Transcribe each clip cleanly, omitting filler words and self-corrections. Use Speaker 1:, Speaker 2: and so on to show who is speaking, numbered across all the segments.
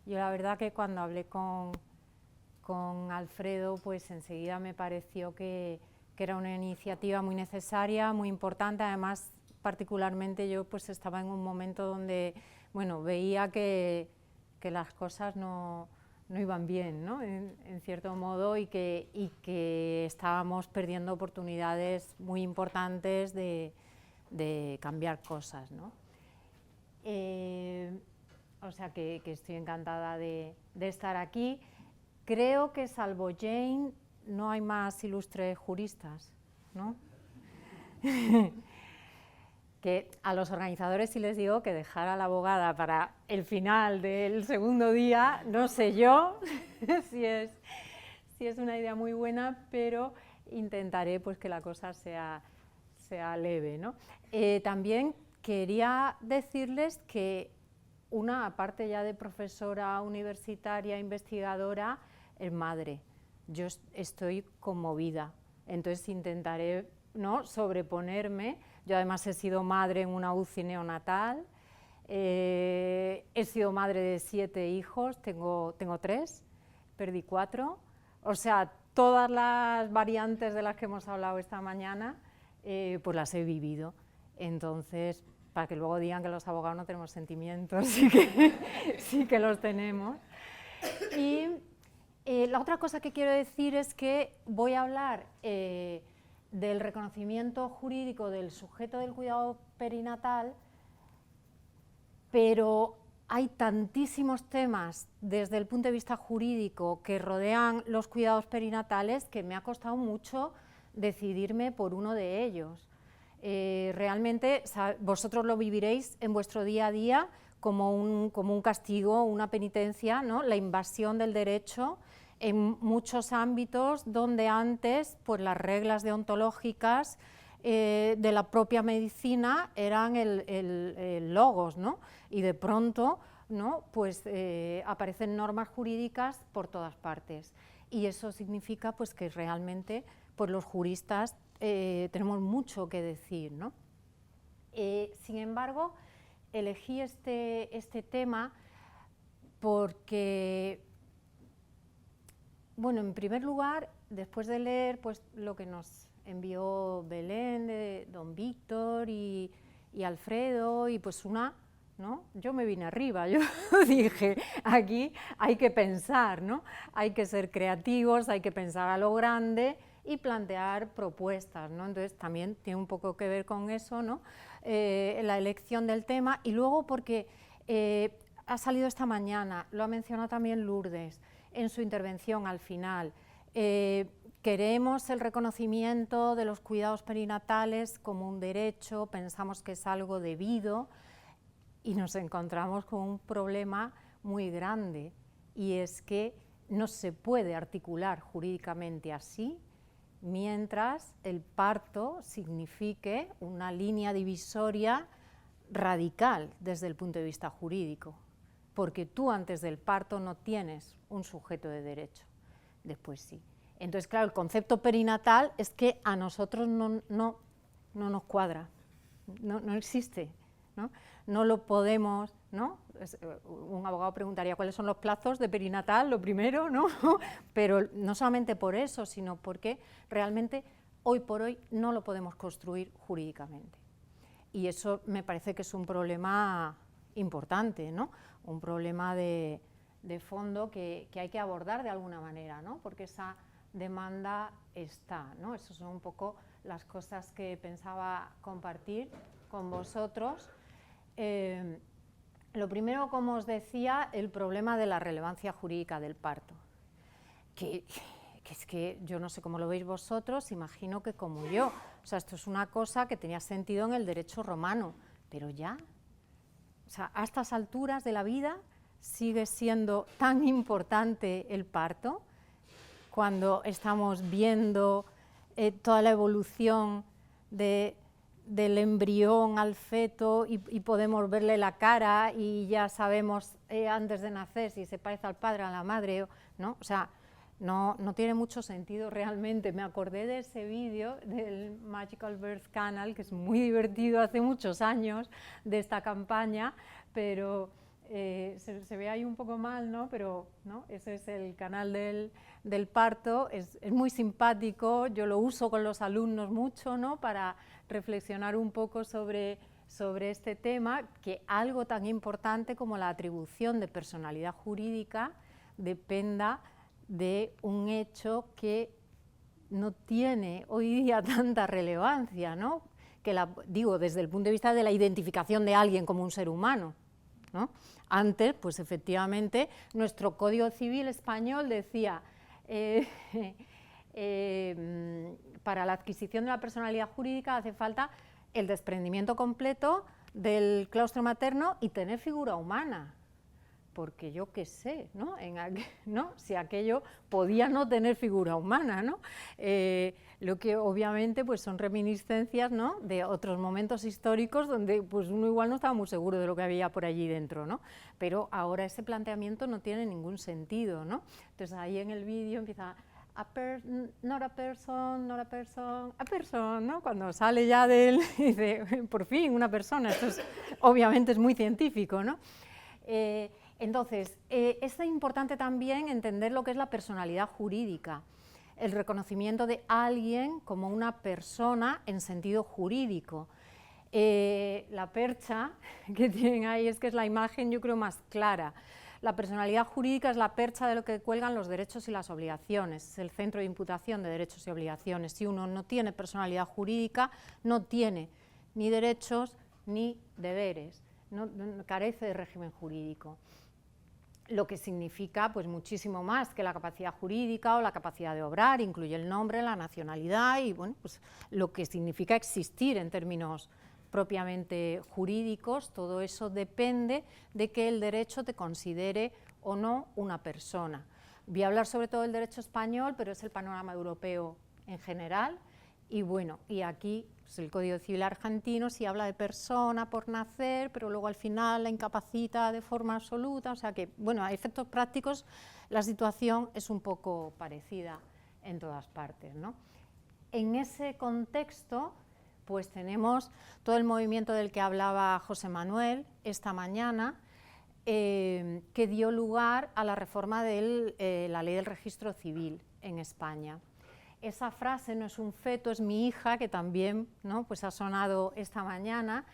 Speaker 1: Yo la verdad que cuando hablé con Alfredo, pues enseguida me pareció que era una iniciativa muy necesaria, muy importante. Además, particularmente yo pues estaba en un momento donde, bueno, veía que las cosas no iban bien, ¿no? En cierto modo, y que estábamos perdiendo oportunidades muy importantes de cambiar cosas, ¿no? O sea que estoy encantada de estar aquí. Creo que salvo Jane no hay más ilustres juristas, ¿no? Que a los organizadores sí les digo que dejar a la abogada para el final del segundo día, no sé yo si es una idea muy buena, pero intentaré pues que la cosa sea leve, ¿no? También quería decirles que una, aparte ya de profesora universitaria, investigadora, es madre. Yo estoy conmovida, entonces intentaré, ¿no?, sobreponerme. Yo además he sido madre en una UCI neonatal, he sido madre de 7 hijos, tengo 3, perdí 4, o sea, todas las variantes de las que hemos hablado esta mañana, pues las he vivido. Entonces, para que luego digan que los abogados no tenemos sentimientos, sí que los tenemos. Y la otra cosa que quiero decir es que voy a hablar del reconocimiento jurídico del sujeto del cuidado perinatal, pero hay tantísimos temas desde el punto de vista jurídico que rodean los cuidados perinatales que me ha costado mucho decidirme por uno de ellos. Realmente vosotros lo viviréis en vuestro día a día como un castigo, una penitencia, ¿no?, la invasión del derecho en muchos ámbitos donde antes pues, las reglas deontológicas de la propia medicina eran el logos, ¿no?, y de pronto, ¿no?, pues, aparecen normas jurídicas por todas partes, y eso significa pues, que realmente pues, los juristas tenemos mucho que decir, ¿no? Sin embargo, elegí este tema porque, bueno, en primer lugar, después de leer pues, lo que nos envió Belén, de don Víctor y Alfredo, y pues ¿no?, yo me vine arriba, yo dije, aquí hay que pensar, ¿no?, hay que ser creativos, hay que pensar a lo grande y plantear propuestas, ¿no? Entonces también tiene un poco que ver con eso, ¿no?, la elección del tema, y luego porque ha salido esta mañana, lo ha mencionado también Lourdes en su intervención al final, queremos el reconocimiento de los cuidados perinatales como un derecho, pensamos que es algo debido, y nos encontramos con un problema muy grande, y es que no se puede articular jurídicamente así mientras el parto signifique una línea divisoria radical desde el punto de vista jurídico, porque tú antes del parto no tienes un sujeto de derecho, después sí. Entonces, claro, el concepto perinatal es que a nosotros no nos cuadra, no existe, ¿no? No lo podemos, ¿no? Un abogado preguntaría cuáles son los plazos de perinatal, lo primero, ¿no? Pero no solamente por eso, sino porque realmente hoy por hoy no lo podemos construir jurídicamente. Y eso me parece que es un problema importante, ¿no? Un problema de fondo que hay que abordar de alguna manera, ¿no? Porque esa demanda está, ¿no? Esas son un poco las cosas que pensaba compartir con vosotros. Lo primero, como os decía, el problema de la relevancia jurídica del parto, que es que yo no sé cómo lo veis vosotros, imagino que como yo, o sea, esto es una cosa que tenía sentido en el derecho romano, pero ya, o sea, a estas alturas de la vida sigue siendo tan importante el parto, cuando estamos viendo toda la evolución del embrión al feto y podemos verle la cara y ya sabemos antes de nacer si se parece al padre o a la madre, ¿no? O sea, no tiene mucho sentido realmente. Me acordé de ese vídeo del Magical Birth Canal, que es muy divertido, hace muchos años de esta campaña, pero se ve ahí un poco mal, ¿no? Pero ¿no? Ese es el canal del parto, es muy simpático, yo lo uso con los alumnos mucho, ¿no? Para reflexionar un poco sobre este tema, que algo tan importante como la atribución de personalidad jurídica dependa de un hecho que no tiene hoy día tanta relevancia, ¿no? Que digo, desde el punto de vista de la identificación de alguien como un ser humano, ¿no? Antes, pues efectivamente, nuestro Código Civil español decía para la adquisición de la personalidad jurídica hace falta el desprendimiento completo del claustro materno y tener figura humana, porque yo qué sé, ¿no? ¿no? Si aquello podía no tener figura humana, ¿no? Lo que obviamente pues son reminiscencias, ¿no? De otros momentos históricos donde pues uno igual no estaba muy seguro de lo que había por allí dentro, ¿no? Pero ahora ese planteamiento no tiene ningún sentido, ¿no? Entonces ahí en el vídeo empieza not a person, not a person, a person, ¿no? Cuando sale ya de él, dice, por fin, una persona. Esto obviamente es muy científico, ¿no? Entonces, es importante también entender lo que es la personalidad jurídica, el reconocimiento de alguien como una persona en sentido jurídico. La percha que tienen ahí es que es la imagen, yo creo, más clara. La personalidad jurídica es la percha de lo que cuelgan los derechos y las obligaciones, es el centro de imputación de derechos y obligaciones. Si uno no tiene personalidad jurídica, no tiene ni derechos ni deberes, no carece de régimen jurídico. Lo que significa pues muchísimo más que la capacidad jurídica o la capacidad de obrar, incluye el nombre, la nacionalidad y bueno, pues lo que significa existir en términos propiamente jurídicos. Todo eso depende de que el derecho te considere o no una persona. Voy a hablar sobre todo del derecho español, pero es el panorama europeo en general. Y bueno, y aquí pues el Código Civil argentino sí habla de persona por nacer, pero luego al final la incapacita de forma absoluta, o sea que, bueno, a efectos prácticos la situación es un poco parecida en todas partes, ¿no? En ese contexto, pues tenemos todo el movimiento del que hablaba José Manuel esta mañana, que dio lugar a la reforma de la ley del registro civil en España. Esa frase, no es un feto, es mi hija, que también, ¿no? Pues ha sonado esta mañana,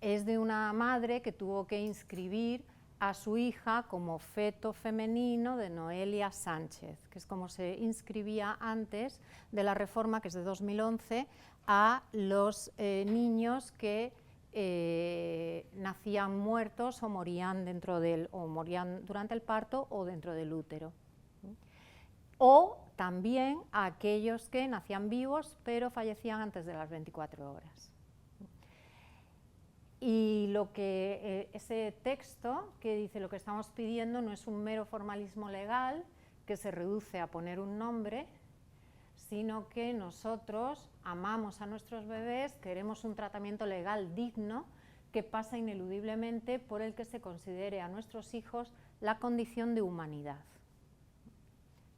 Speaker 1: es de una madre que tuvo que inscribir a su hija como feto femenino de Noelia Sánchez, que es como se inscribía antes de la reforma, que es de 2011, a los niños que nacían muertos o morían morían durante el parto o dentro del útero. O también a aquellos que nacían vivos pero fallecían antes de las 24 horas. Y lo que ese texto que dice lo que estamos pidiendo no es un mero formalismo legal que se reduce a poner un nombre, sino que nosotros amamos a nuestros bebés, queremos un tratamiento legal digno que pasa ineludiblemente por el que se considere a nuestros hijos la condición de humanidad,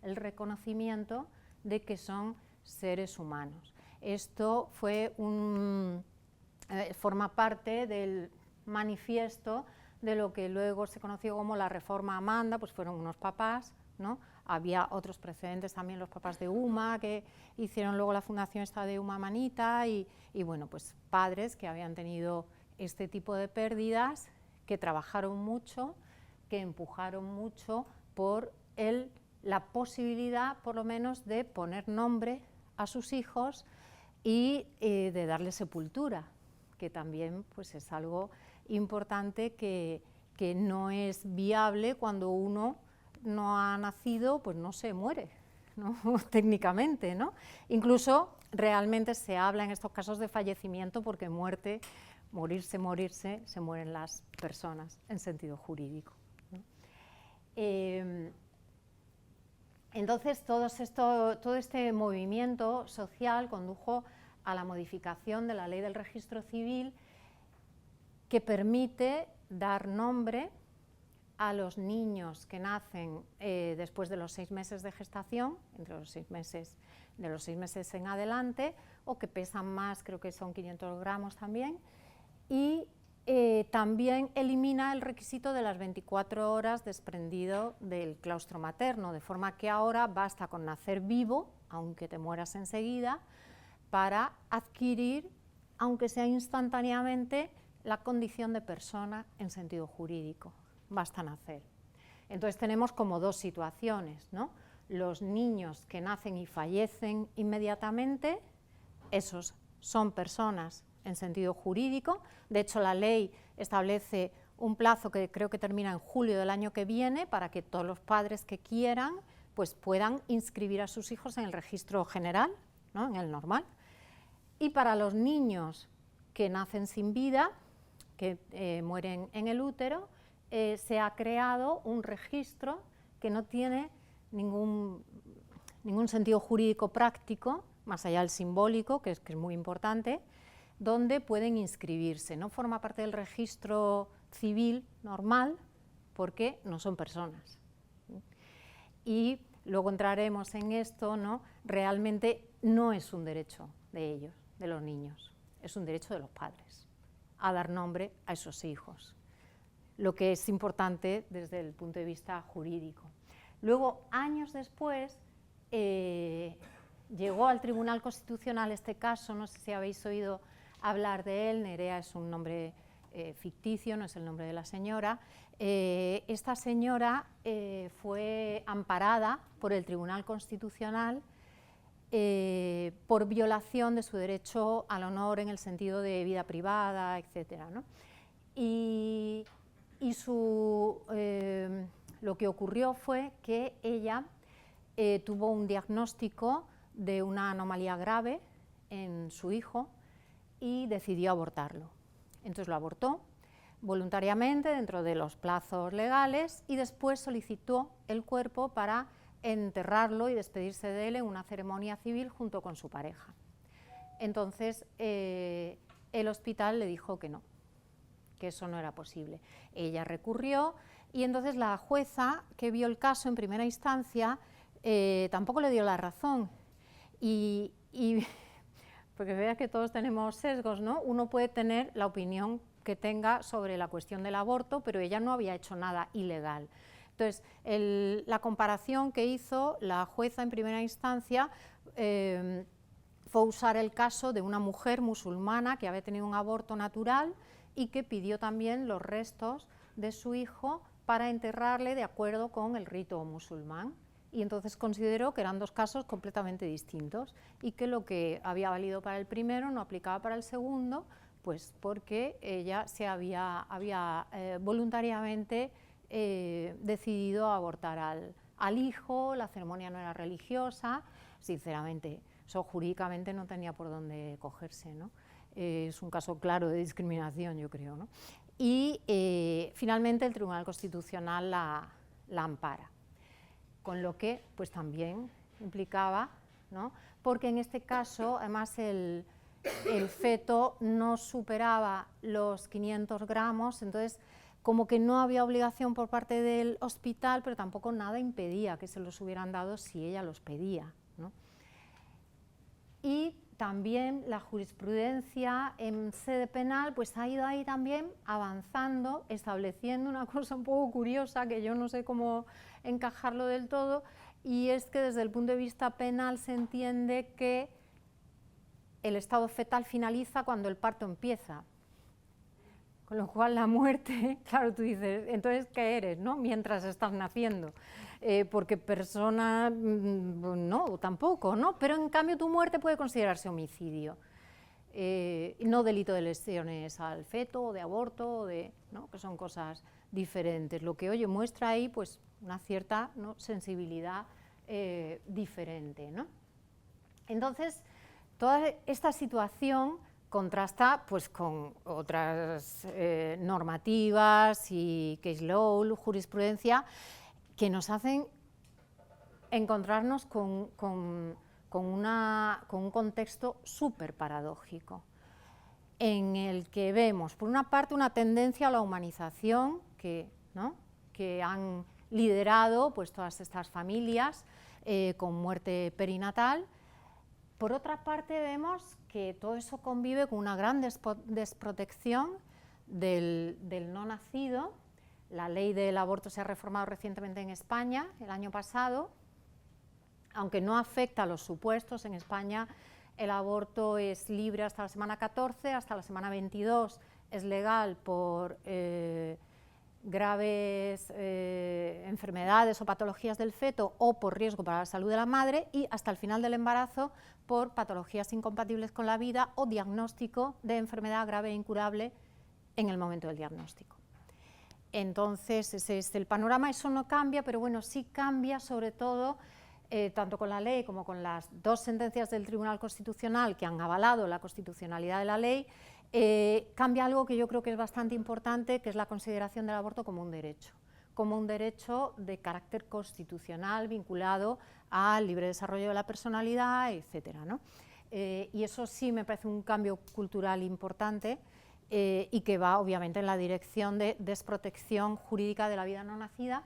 Speaker 1: el reconocimiento de que son seres humanos. Esto fue forma parte del manifiesto de lo que luego se conoció como la Reforma Amanda, pues fueron unos papás, ¿no? Había otros precedentes también, los papás de UMA, que hicieron luego la fundación esta de UMA Manita, y bueno, pues padres que habían tenido este tipo de pérdidas, que trabajaron mucho, que empujaron mucho por la posibilidad, por lo menos, de poner nombre a sus hijos y de darle sepultura, que también pues, es algo importante que no es viable cuando uno no ha nacido, pues no se muere, ¿no? Técnicamente, ¿no? Incluso realmente se habla en estos casos de fallecimiento porque morirse, se mueren las personas en sentido jurídico, ¿no? Entonces todo este movimiento social condujo a la modificación de la ley del registro civil que permite dar nombre a los niños que nacen después de los 6 meses de gestación, entre los 6 meses, de los 6 meses en adelante, o que pesan más, creo que son 500 gramos también, y también elimina el requisito de las 24 horas desprendido del claustro materno, de forma que ahora basta con nacer vivo, aunque te mueras enseguida, para adquirir, aunque sea instantáneamente, la condición de persona en sentido jurídico. Basta nacer. Entonces tenemos como dos situaciones, ¿no? Los niños que nacen y fallecen inmediatamente, esos son personas en sentido jurídico. De hecho, la ley establece un plazo que creo que termina en julio del año que viene para que todos los padres que quieran pues puedan inscribir a sus hijos en el registro general, ¿no? En el normal. Y para los niños que nacen sin vida, que mueren en el útero, se ha creado un registro que no tiene ningún sentido jurídico práctico, más allá del simbólico, que es muy importante, donde pueden inscribirse. No forma parte del registro civil normal porque no son personas. Y luego entraremos en esto, ¿no? Realmente no es un derecho de ellos, de los niños, es un derecho de los padres a dar nombre a esos hijos, lo que es importante desde el punto de vista jurídico. Luego, años después, llegó al Tribunal Constitucional este caso, no sé si habéis oído hablar de él. Nerea es un nombre ficticio, no es el nombre de la señora. Esta señora fue amparada por el Tribunal Constitucional por violación de su derecho al honor en el sentido de vida privada, etc., ¿no? Y lo que ocurrió fue que ella tuvo un diagnóstico de una anomalía grave en su hijo y decidió abortarlo. Entonces lo abortó voluntariamente dentro de los plazos legales y después solicitó el cuerpo para enterrarlo y despedirse de él en una ceremonia civil junto con su pareja. Entonces el hospital le dijo que no, que eso no era posible. Ella recurrió y entonces la jueza que vio el caso en primera instancia tampoco le dio la razón. Y porque veas que todos tenemos sesgos, ¿no? Uno puede tener la opinión que tenga sobre la cuestión del aborto, pero ella no había hecho nada ilegal. Entonces, la comparación que hizo la jueza en primera instancia fue usar el caso de una mujer musulmana que había tenido un aborto natural y que pidió también los restos de su hijo para enterrarle de acuerdo con el rito musulmán. Y entonces consideró que eran dos casos completamente distintos y que lo que había valido para el primero no aplicaba para el segundo, pues porque ella se había voluntariamente decidido abortar al hijo, la ceremonia no era religiosa. Sinceramente, eso jurídicamente no tenía por dónde cogerse, ¿no? Es un caso claro de discriminación, yo creo, ¿no? Y finalmente el Tribunal Constitucional la ampara. Con lo que pues también implicaba, ¿no? Porque en este caso además el feto no superaba los 500 gramos, entonces como que no había obligación por parte del hospital, pero tampoco nada impedía que se los hubieran dado si ella los pedía, ¿no? Y también la jurisprudencia en sede penal pues ha ido ahí también avanzando, estableciendo una cosa un poco curiosa que yo no sé cómo encajarlo del todo, y es que desde el punto de vista penal se entiende que el estado fetal finaliza cuando el parto empieza, con lo cual la muerte, claro, tú dices, entonces ¿qué eres, no? Mientras estás naciendo, porque persona, no, tampoco, ¿no? Pero en cambio tu muerte puede considerarse homicidio, no delito de lesiones al feto o de aborto, ¿no? Que son cosas diferentes. Lo que, oye, muestra ahí pues una cierta, ¿no?, sensibilidad diferente, ¿no? Entonces, toda esta situación contrasta pues con otras normativas y case law, jurisprudencia, que nos hacen encontrarnos con un contexto súper paradójico, en el que vemos, por una parte, una tendencia a la humanización ¿no?, que han liderado pues todas estas familias con muerte perinatal. Por otra parte, vemos que todo eso convive con una gran desprotección del no nacido. La ley del aborto se ha reformado recientemente en España, el año pasado, aunque no afecta a los supuestos. En España el aborto es libre hasta la semana 14, hasta la semana 22 es legal por graves enfermedades o patologías del feto o por riesgo para la salud de la madre, y hasta el final del embarazo por patologías incompatibles con la vida o diagnóstico de enfermedad grave e incurable en el momento del diagnóstico. Entonces, ese es el panorama. Eso no cambia, pero bueno, sí cambia sobre todo, tanto con la ley como con las dos sentencias del Tribunal Constitucional que han avalado la constitucionalidad de la ley. Cambia algo que yo creo que es bastante importante, que es la consideración del aborto como un derecho de carácter constitucional vinculado al libre desarrollo de la personalidad, etcétera, ¿no? Y eso sí me parece un cambio cultural importante, y que va obviamente en la dirección de desprotección jurídica de la vida no nacida.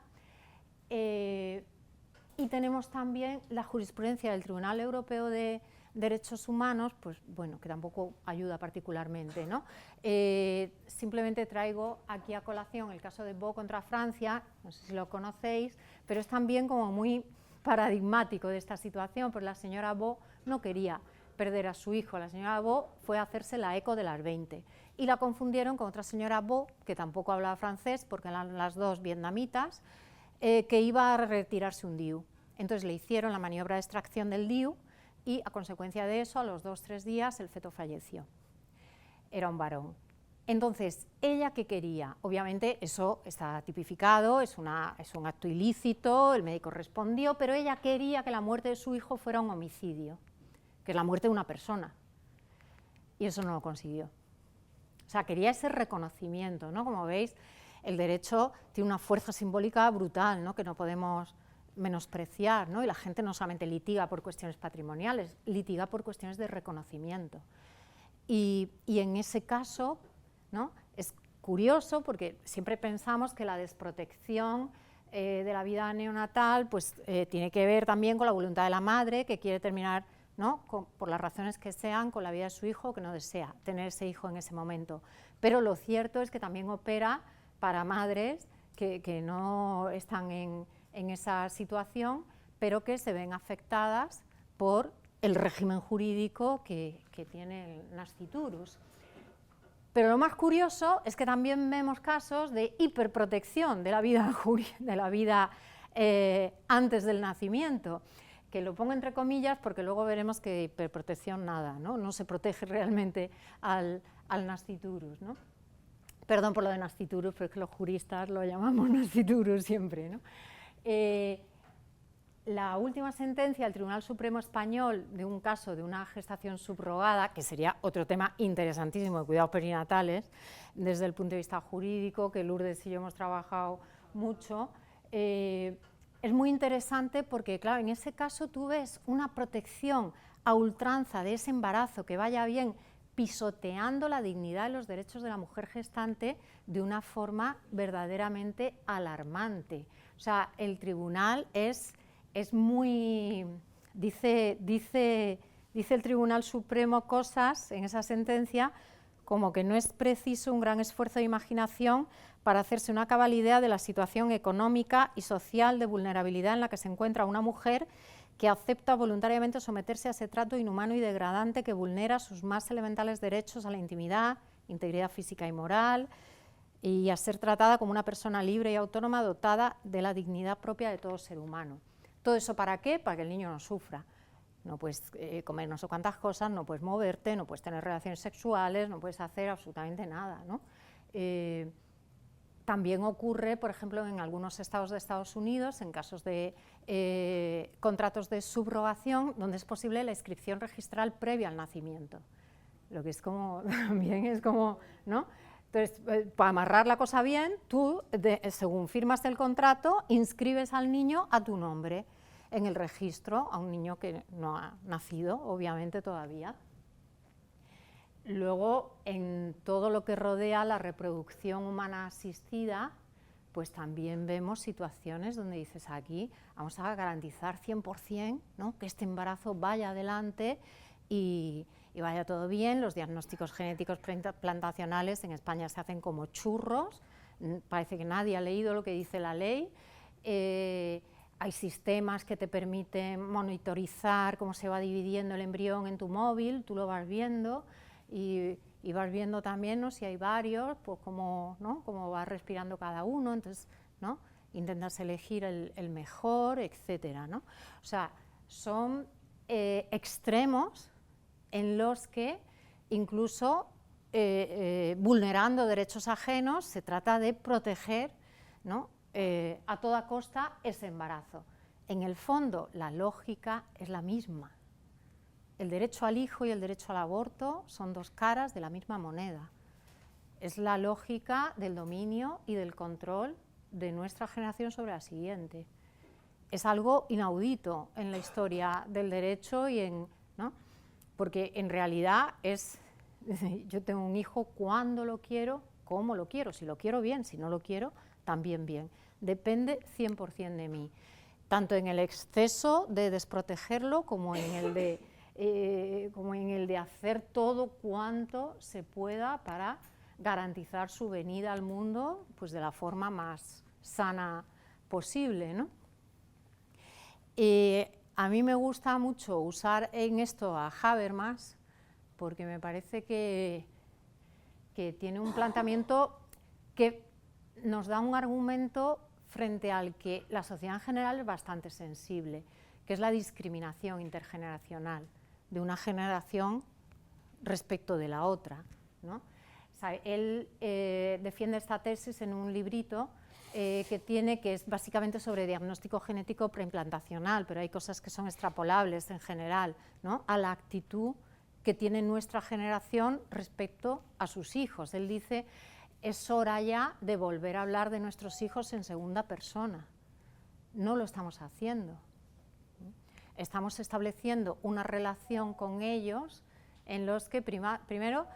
Speaker 1: Y tenemos también la jurisprudencia del Tribunal Europeo de Derechos Humanos, pues bueno, que tampoco ayuda particularmente, ¿no? Simplemente traigo aquí a colación el caso de Vaux contra Francia, no sé si lo conocéis, pero es también como muy paradigmático de esta situación, pues la señora Vaux no quería perder a su hijo. La señora Vaux fue a hacerse la eco de las 20 y la confundieron con otra señora Vaux, que tampoco hablaba francés, porque eran las dos vietnamitas, que iba a retirarse un DIU. Entonces le hicieron la maniobra de extracción del DIU y a consecuencia de eso, a los 2 o 3 días, el feto falleció. Era un varón. Entonces, ¿ella qué quería? Obviamente eso está tipificado, es un acto ilícito, el médico respondió, pero ella quería que la muerte de su hijo fuera un homicidio, que es la muerte de una persona, y eso no lo consiguió. O sea, quería ese reconocimiento, ¿no? Como veis, el derecho tiene una fuerza simbólica brutal, ¿no? Que no podemos menospreciar, ¿no? Y la gente no solamente litiga por cuestiones patrimoniales, litiga por cuestiones de reconocimiento. Y en ese caso, ¿no? Es curioso porque siempre pensamos que la desprotección de la vida neonatal pues, tiene que ver también con la voluntad de la madre, que quiere terminar, ¿no? Por las razones que sean, con la vida de su hijo, que no desea tener ese hijo en ese momento. Pero lo cierto es que también opera para madres que no están en esa situación, pero que se ven afectadas por el régimen jurídico que tiene el nasciturus. Pero lo más curioso es que también vemos casos de hiperprotección de la vida, antes del nacimiento, que lo pongo entre comillas porque luego veremos que hiperprotección nada, no se protege realmente al nasciturus, ¿no? Perdón por lo de nasciturus, pero es que los juristas lo llamamos nasciturus siempre, ¿no? La última sentencia del Tribunal Supremo Español de un caso de una gestación subrogada, que sería otro tema interesantísimo de cuidados perinatales, desde el punto de vista jurídico, que Lourdes y yo hemos trabajado mucho, es muy interesante porque, claro, en ese caso tú ves una protección a ultranza de ese embarazo que vaya bien, pisoteando la dignidad y los derechos de la mujer gestante de una forma verdaderamente alarmante. O sea, el tribunal es muy... Dice el Tribunal Supremo cosas en esa sentencia como que no es preciso un gran esfuerzo de imaginación para hacerse una cabal idea de la situación económica y social de vulnerabilidad en la que se encuentra una mujer que acepta voluntariamente someterse a ese trato inhumano y degradante que vulnera sus más elementales derechos a la intimidad, integridad física y moral, y a ser tratada como una persona libre y autónoma dotada de la dignidad propia de todo ser humano. ¿Todo eso para qué? Para que el niño no sufra. No puedes comer no sé cuántas cosas, no puedes moverte, no puedes tener relaciones sexuales, no puedes hacer absolutamente nada, ¿no? También ocurre, por ejemplo, en algunos estados de Estados Unidos, en casos de contratos de subrogación, donde es posible la inscripción registral previa al nacimiento. Lo que es como, también es como, ¿no? Entonces, para amarrar la cosa bien, tú, según firmas el contrato, inscribes al niño a tu nombre en el registro, a un niño que no ha nacido, obviamente, todavía. Luego, en todo lo que rodea la reproducción humana asistida, pues también vemos situaciones donde dices, aquí vamos a garantizar 100%, ¿no? Que este embarazo vaya adelante y y vaya todo bien. Los diagnósticos genéticos plantacionales en España se hacen como churros, parece que nadie ha leído lo que dice la ley. Hay sistemas que te permiten monitorizar cómo se va dividiendo el embrión en tu móvil, tú lo vas viendo y vas viendo también, ¿no?, si hay varios, pues cómo, ¿no?, cómo va respirando cada uno, entonces, ¿no?, intentas elegir el mejor, etcétera, ¿no? O sea, son extremos en los que incluso vulnerando derechos ajenos se trata de proteger, ¿no?, a toda costa ese embarazo. En el fondo, la lógica es la misma. El derecho al hijo y el derecho al aborto son dos caras de la misma moneda. Es la lógica del dominio y del control de nuestra generación sobre la siguiente. Es algo inaudito en la historia del derecho y ¿no?, porque en realidad es, yo tengo un hijo cuando lo quiero, cómo lo quiero, si lo quiero bien, si no lo quiero, también bien. Depende 100% de mí, tanto en el exceso de desprotegerlo como en el de hacer todo cuanto se pueda para garantizar su venida al mundo, pues, de la forma más sana posible, ¿no? A mí me gusta mucho usar en esto a Habermas, porque me parece que tiene un planteamiento que nos da un argumento frente al que la sociedad en general es bastante sensible, que es la discriminación intergeneracional de una generación respecto de la otra, ¿no? O sea, él defiende esta tesis en un librito que es básicamente sobre diagnóstico genético preimplantacional, pero hay cosas que son extrapolables en general, ¿no?, a la actitud que tiene nuestra generación respecto a sus hijos. Él dice, es hora ya de volver a hablar de nuestros hijos en segunda persona. No lo estamos haciendo. Estamos estableciendo una relación con ellos en los que primero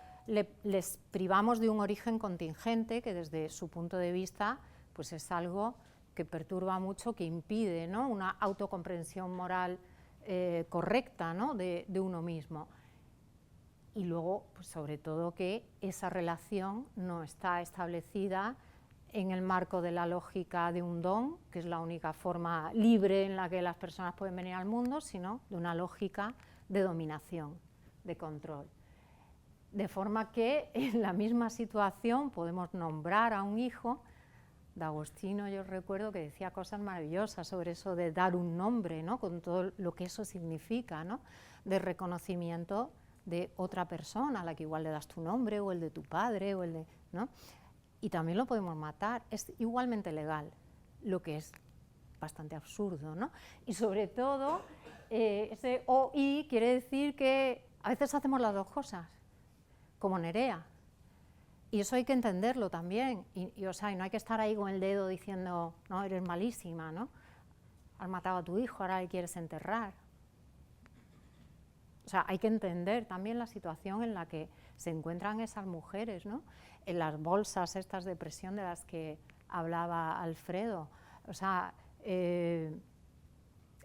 Speaker 1: les privamos de un origen contingente que desde su punto de vista pues es algo que perturba mucho, que impide, ¿no?, una autocomprensión moral correcta, ¿no?, de uno mismo. Y luego, pues sobre todo, que esa relación no está establecida en el marco de la lógica de un don, que es la única forma libre en la que las personas pueden venir al mundo, sino de una lógica de dominación, de control. De forma que en la misma situación podemos nombrar a un hijo. D'Agostino, yo recuerdo que decía cosas maravillosas sobre eso de dar un nombre, ¿no?, con todo lo que eso significa, ¿no?, de reconocimiento de otra persona a la que igual le das tu nombre o el de tu padre o el de, ¿no? Y también lo podemos matar, es igualmente legal, lo que es bastante absurdo, ¿no? Y sobre todo, ese o y quiere decir que a veces hacemos las dos cosas, como Nerea. Y eso hay que entenderlo también, o sea, y no hay que estar ahí con el dedo diciendo, no, eres malísima, ¿no? Has matado a tu hijo, ahora le quieres enterrar. O sea, hay que entender también la situación en la que se encuentran esas mujeres, ¿no?, en las bolsas estas de presión de las que hablaba Alfredo. O sea,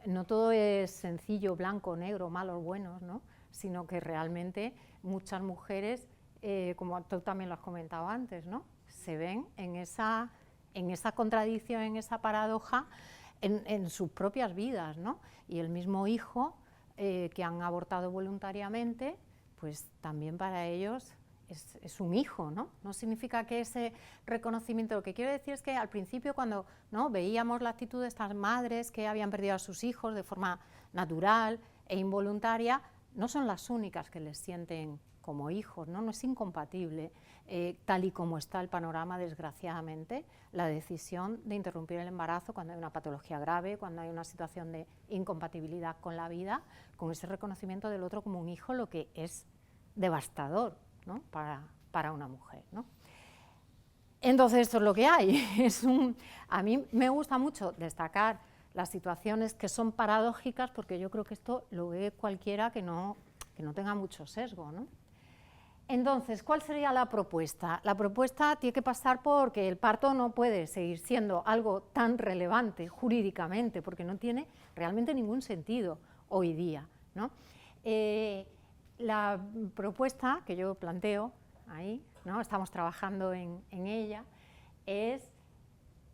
Speaker 1: no todo es sencillo, blanco, negro, malos, buenos, ¿no?, sino que realmente muchas mujeres, como tú también lo has comentado antes, ¿no?, se ven en esa contradicción, en esa paradoja en sus propias vidas, ¿no? Y el mismo hijo que han abortado voluntariamente, pues también para ellos es un hijo, ¿no? No significa que ese reconocimiento, lo que quiero decir es que al principio cuando, ¿no?, veíamos la actitud de estas madres que habían perdido a sus hijos de forma natural e involuntaria, no son las únicas que les sienten como hijos, ¿no? No es incompatible, tal y como está el panorama, desgraciadamente, la decisión de interrumpir el embarazo cuando hay una patología grave, cuando hay una situación de incompatibilidad con la vida, con ese reconocimiento del otro como un hijo, lo que es devastador, ¿no?, para una mujer, ¿no? Entonces, esto es lo que hay. A mí me gusta mucho destacar las situaciones que son paradójicas, porque yo creo que esto lo ve cualquiera que no tenga mucho sesgo, ¿no? Entonces, ¿cuál sería la propuesta? La propuesta tiene que pasar porque el parto no puede seguir siendo algo tan relevante jurídicamente, porque no tiene realmente ningún sentido hoy día, ¿no? la propuesta que yo planteo ahí, ¿no? Estamos trabajando en ella, es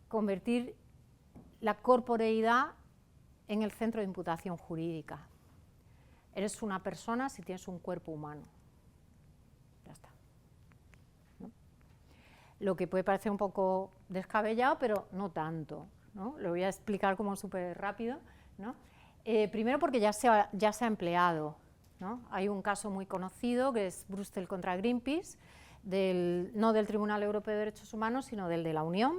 Speaker 1: convertir la corporeidad en el centro de imputación jurídica. Eres una persona si tienes un cuerpo humano. Ya está, ¿no? Lo que puede parecer un poco descabellado, pero no tanto, ¿no? Lo voy a explicar como súper rápido, ¿no? Primero porque ya se ha empleado, ¿no? Hay un caso muy conocido que es Brustel contra Greenpeace, no del Tribunal Europeo de Derechos Humanos, sino del de la Unión.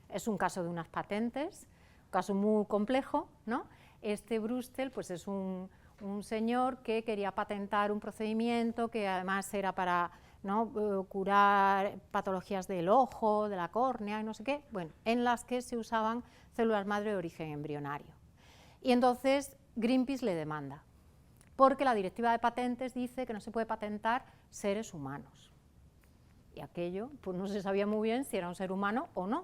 Speaker 1: Es un caso de unas patentes, un caso muy complejo, ¿no? Este Brustel pues es un señor que quería patentar un procedimiento que además era para, ¿no?, curar patologías del ojo, de la córnea y no sé qué, bueno, en las que se usaban células madre de origen embrionario. Y entonces Greenpeace le demanda, porque la directiva de patentes dice que no se puede patentar seres humanos. Y aquello, pues no se sabía muy bien si era un ser humano o no.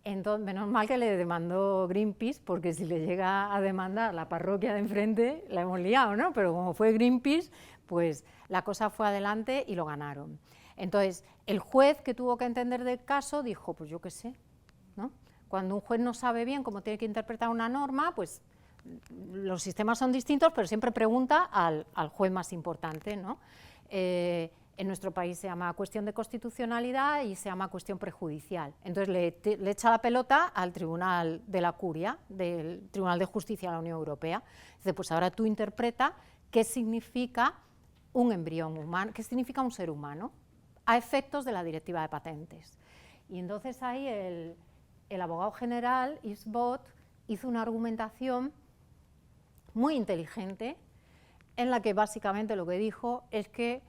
Speaker 1: Entonces, menos mal que le demandó Greenpeace, porque si le llega a demandar la parroquia de enfrente, la hemos liado, ¿no? Pero como fue Greenpeace, pues la cosa fue adelante y lo ganaron. Entonces, el juez que tuvo que entender del caso dijo, pues yo qué sé, ¿no? Cuando un juez no sabe bien cómo tiene que interpretar una norma, pues los sistemas son distintos, pero siempre pregunta al juez más importante, ¿no? En nuestro país se llama cuestión de constitucionalidad y se llama cuestión prejudicial. Entonces le echa la pelota al Tribunal de la Curia, del Tribunal de Justicia de la Unión Europea. Dice, pues ahora tú interpreta qué significa un embrión humano, qué significa un ser humano, a efectos de la directiva de patentes. Y entonces ahí el abogado general, Isbot, hizo una argumentación muy inteligente, en la que básicamente lo que dijo es que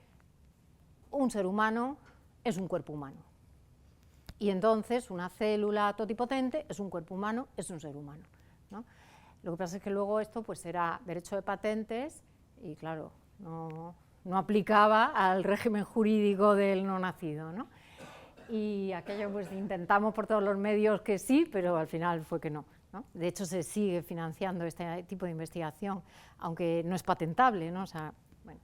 Speaker 1: un ser humano es un cuerpo humano. Y entonces una célula totipotente es un cuerpo humano, es un ser humano, ¿no? Lo que pasa es que luego esto pues era derecho de patentes y claro, no aplicaba al régimen jurídico del no nacido, ¿no? Y aquello pues intentamos por todos los medios que sí, pero al final fue que no, ¿no? De hecho se sigue financiando este tipo de investigación, aunque no es patentable, ¿no? O sea, bueno.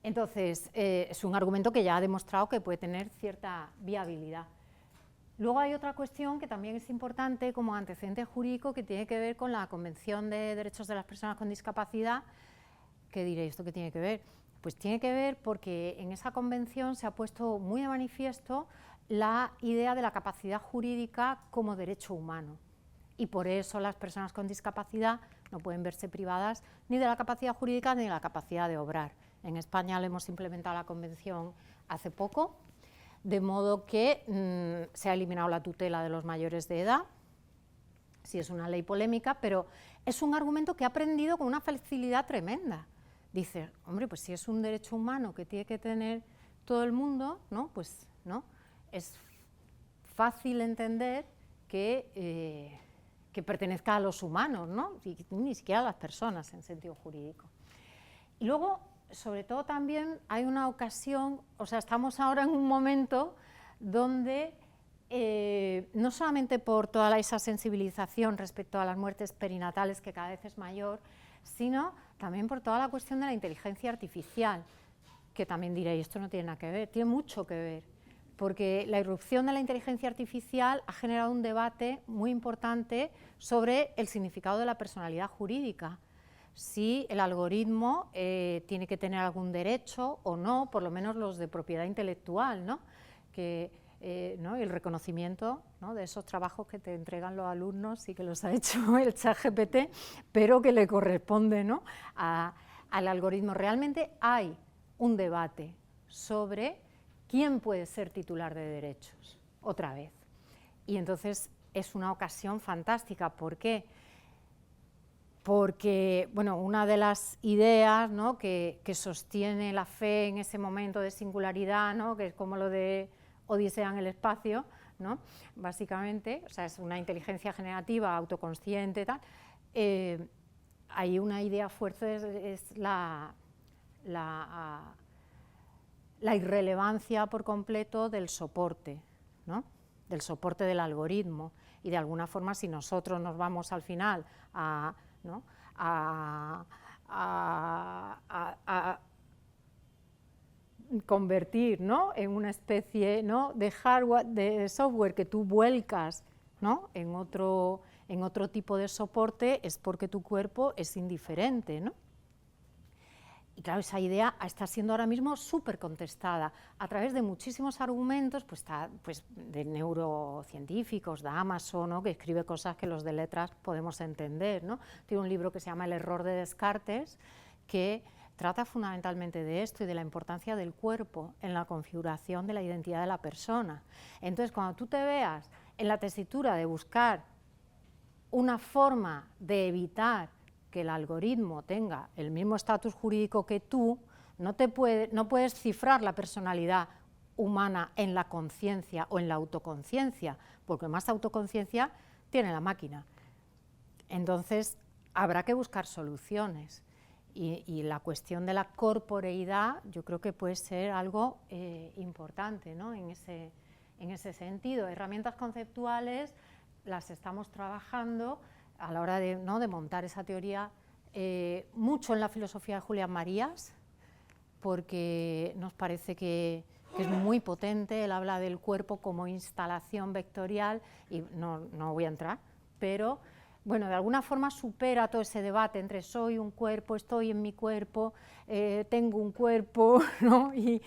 Speaker 1: Entonces, es un argumento que ya ha demostrado que puede tener cierta viabilidad. Luego hay otra cuestión que también es importante como antecedente jurídico, que tiene que ver con la Convención de Derechos de las Personas con Discapacidad. ¿Qué diréis? ¿Esto qué tiene que ver? Pues tiene que ver porque en esa convención se ha puesto muy de manifiesto la idea de la capacidad jurídica como derecho humano. Y por eso las personas con discapacidad no pueden verse privadas ni de la capacidad jurídica ni de la capacidad de obrar. En España le hemos implementado la convención hace poco, de modo que se ha eliminado la tutela de los mayores de edad. Sí, es una ley polémica, pero es un argumento que ha aprendido con una facilidad tremenda. Dice, hombre, pues si es un derecho humano que tiene que tener todo el mundo, ¿no? Pues no, es fácil entender que pertenezca a los humanos, ¿no? Y ni siquiera a las personas en sentido jurídico. Y luego, sobre todo también hay una ocasión, o sea, estamos ahora en un momento donde no solamente por toda esa sensibilización respecto a las muertes perinatales, que cada vez es mayor, sino también por toda la cuestión de la inteligencia artificial, que también diréis, esto no tiene nada que ver, tiene mucho que ver, porque la irrupción de la inteligencia artificial ha generado un debate muy importante sobre el significado de la personalidad jurídica, si el algoritmo tiene que tener algún derecho o no, por lo menos los de propiedad intelectual, ¿no? ¿no? Y el reconocimiento, ¿no?, de esos trabajos que te entregan los alumnos y que los ha hecho el ChatGPT, pero que le corresponde, ¿no?, al algoritmo. Realmente hay un debate sobre quién puede ser titular de derechos, otra vez. Y entonces es una ocasión fantástica. ¿Por qué? Porque, bueno, una de las ideas, ¿no?, que sostiene la fe en ese momento de singularidad, ¿no?, que es como lo de Odisea en el espacio, ¿no?, básicamente, o sea, es una inteligencia generativa, autoconsciente, tal. Hay una idea fuerte, es la irrelevancia por completo del soporte, ¿no?, del soporte del algoritmo, y de alguna forma, si nosotros nos vamos al final a, ¿no?, a a convertir, ¿no?, en una especie, ¿no?, de hardware, de software que tú vuelcas, ¿no?, en otro tipo de soporte, es porque tu cuerpo es indiferente, ¿no? Y claro, esa idea está siendo ahora mismo súper contestada a través de muchísimos argumentos, pues, de neurocientíficos, Damaso, ¿no?, que escribe cosas que los de letras podemos entender, ¿no? Tiene un libro que se llama El error de Descartes, que trata fundamentalmente de esto y de la importancia del cuerpo en la configuración de la identidad de la persona. Entonces, cuando tú te veas en la tesitura de buscar una forma de evitar que el algoritmo tenga el mismo estatus jurídico que tú, no puedes cifrar la personalidad humana en la conciencia o en la autoconciencia, porque más autoconciencia tiene la máquina. Entonces, habrá que buscar soluciones. Y la cuestión de la corporeidad yo creo que puede ser algo importante, ¿no?, en ese sentido. Herramientas conceptuales las estamos trabajando a la hora de, ¿no?, de montar esa teoría mucho en la filosofía de Julián Marías, porque nos parece que es muy potente. Él habla del cuerpo como instalación vectorial y no voy a entrar, pero bueno, de alguna forma supera todo ese debate entre soy un cuerpo, estoy en mi cuerpo, tengo un cuerpo, ¿no?, y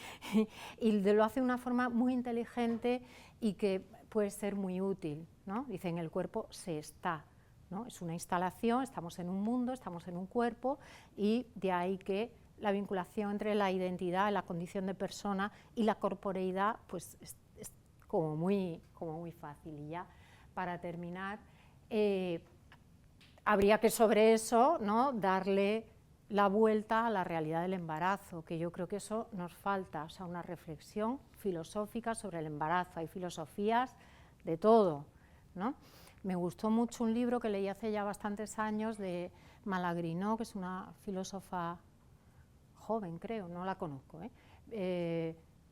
Speaker 1: lo hace de una forma muy inteligente y que puede ser muy útil, ¿no? Dice, en el cuerpo se está, ¿no? Es una instalación, estamos en un mundo, estamos en un cuerpo, y de ahí que la vinculación entre la identidad, la condición de persona y la corporeidad, pues es como muy fácil. Y ya, para terminar, habría que sobre eso, ¿no?, darle la vuelta a la realidad del embarazo, que yo creo que eso nos falta, o sea, una reflexión filosófica sobre el embarazo. Hay filosofías de todo, ¿no? Me gustó mucho un libro que leí hace ya bastantes años de Malagrinó, que es una filósofa joven, creo, no la conozco,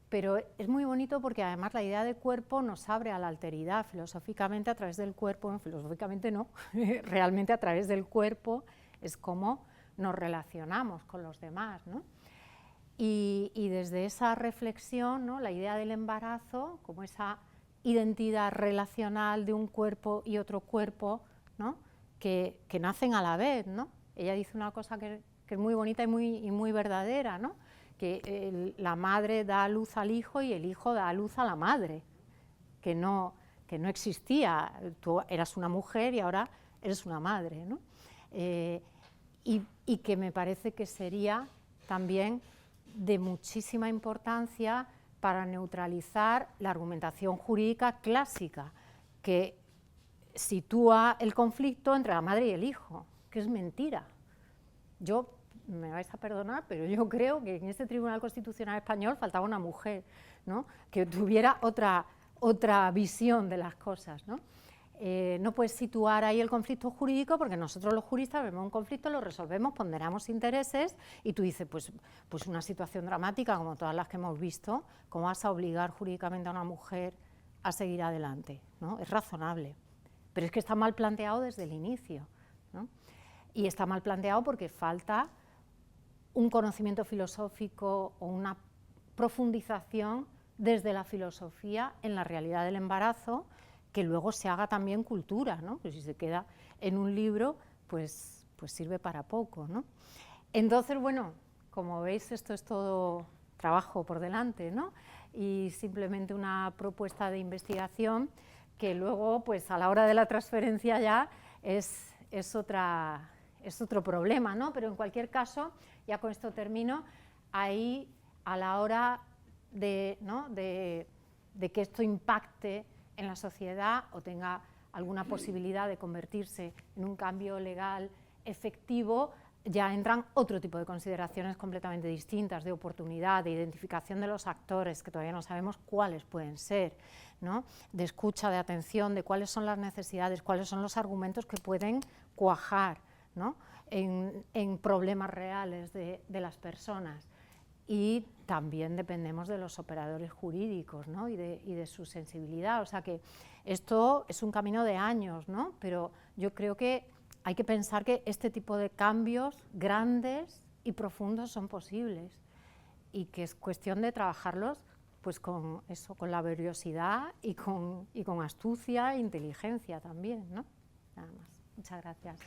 Speaker 1: pero es muy bonito porque además la idea de cuerpo nos abre a la alteridad filosóficamente a través del cuerpo. No, filosóficamente no, realmente a través del cuerpo es como nos relacionamos con los demás, ¿no? Y desde esa reflexión, ¿no?, la idea del embarazo como esa identidad relacional de un cuerpo y otro cuerpo, ¿no?, que nacen a la vez, ¿no? Ella dice una cosa que es muy bonita y muy verdadera, ¿no?, que la madre da a luz al hijo y el hijo da a luz a la madre, que no existía. Tú eras una mujer y ahora eres una madre, ¿no? Y que me parece que sería también de muchísima importancia para neutralizar la argumentación jurídica clásica, que sitúa el conflicto entre la madre y el hijo, que es mentira. Yo, me vais a perdonar, pero yo creo que en este Tribunal Constitucional Español faltaba una mujer, ¿no?, que tuviera otra visión de las cosas, ¿no? No puedes situar ahí el conflicto jurídico, porque nosotros los juristas vemos un conflicto, lo resolvemos, ponderamos intereses, y tú dices, pues una situación dramática como todas las que hemos visto, ¿cómo vas a obligar jurídicamente a una mujer a seguir adelante, ¿no? Es razonable, pero es que está mal planteado desde el inicio, ¿no? Y está mal planteado porque falta un conocimiento filosófico o una profundización desde la filosofía en la realidad del embarazo, que luego se haga también cultura, ¿no? Pues si se queda en un libro, pues sirve para poco, ¿no? Entonces, bueno, como veis, esto es todo trabajo por delante, ¿no? Y simplemente una propuesta de investigación que luego, pues a la hora de la transferencia ya es otro problema, ¿no? Pero en cualquier caso, ya con esto termino, ahí a la hora de, ¿no?, de que esto impacte en la sociedad o tenga alguna posibilidad de convertirse en un cambio legal efectivo, ya entran otro tipo de consideraciones completamente distintas, de oportunidad, de identificación de los actores, que todavía no sabemos cuáles pueden ser, ¿no?, de escucha, de atención, de cuáles son las necesidades, cuáles son los argumentos que pueden cuajar, ¿no?, en problemas reales de las personas. Y también dependemos de los operadores jurídicos, ¿no?, y de su sensibilidad. O sea que esto es un camino de años, ¿no?, pero yo creo que hay que pensar que este tipo de cambios grandes y profundos son posibles y que es cuestión de trabajarlos pues con eso, con laboriosidad y con astucia e inteligencia también, ¿no? Nada más. Muchas gracias.